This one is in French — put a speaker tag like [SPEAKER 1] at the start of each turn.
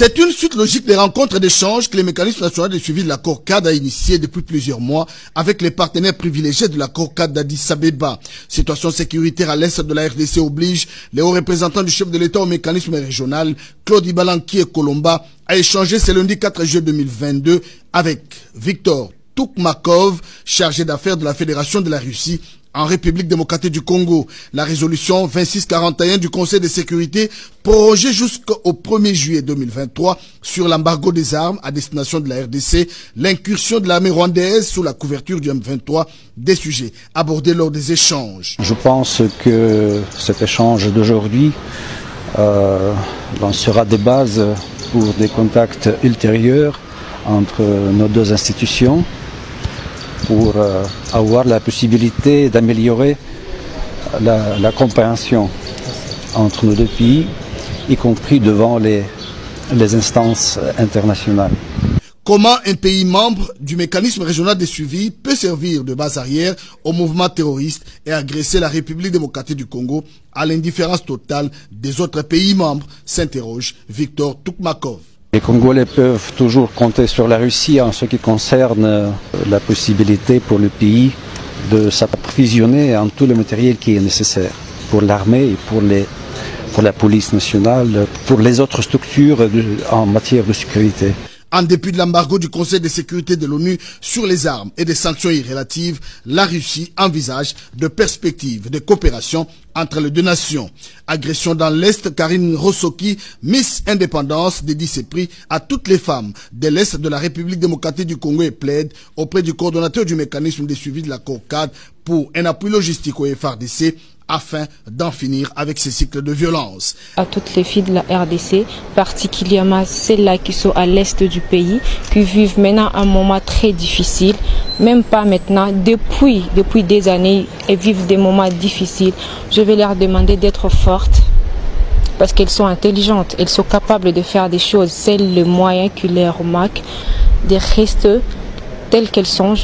[SPEAKER 1] C'est une suite logique des rencontres d'échange que le mécanisme national de suivi de l'accord cadre a initié depuis plusieurs mois avec les partenaires privilégiés de l'accord cadre d'Addis Abeba. Situation sécuritaire à l'est de la RDC oblige les hauts représentants du chef de l'État au mécanisme régional, Claude Ibalanki et Colomba, à échanger ce lundi 4 juillet 2022 avec Victor Toukmakov, chargé d'affaires de la Fédération de la Russie en République démocratique du Congo. La résolution 2641 du Conseil de sécurité prorogée jusqu'au 1er juillet 2023 sur l'embargo des armes à destination de la RDC, l'incursion de l'armée rwandaise sous la couverture du M23, des sujets abordés lors des échanges.
[SPEAKER 2] Je pense que cet échange d'aujourd'hui lancera des bases pour des contacts ultérieurs entre nos deux institutions, pour avoir la possibilité d'améliorer la compréhension entre nos deux pays, y compris devant les instances internationales.
[SPEAKER 1] Comment un pays membre du mécanisme régional de suivi peut servir de base arrière au mouvement terroriste et agresser la République démocratique du Congo à l'indifférence totale des autres pays membres, s'interroge Victor Toukmakov.
[SPEAKER 2] Les Congolais peuvent toujours compter sur la Russie en ce qui concerne la possibilité pour le pays de s'approvisionner en tout le matériel qui est nécessaire pour l'armée et pour la police nationale, pour les autres structures en matière de sécurité.
[SPEAKER 1] En dépit de l'embargo du Conseil de sécurité de l'ONU sur les armes et des sanctions irrélatives, la Russie envisage de perspectives de coopération entre les deux nations. Agression dans l'Est, Karine Rossoki, Miss Indépendance, dédie ses prix à toutes les femmes de l'Est de la République démocratique du Congo et plaide auprès du coordonnateur du mécanisme de suivi de l'accord cadre pour un appui logistique au FARDC afin d'en finir avec ces cycles de violence.
[SPEAKER 3] À toutes les filles de la RDC, particulièrement celles-là qui sont à l'est du pays, qui vivent maintenant un moment très difficile, même pas maintenant, depuis des années, elles vivent des moments difficiles. Je vais leur demander d'être fortes, parce qu'elles sont intelligentes, elles sont capables de faire des choses. C'est le moyen qui leur manque, de rester telles qu'elles sont.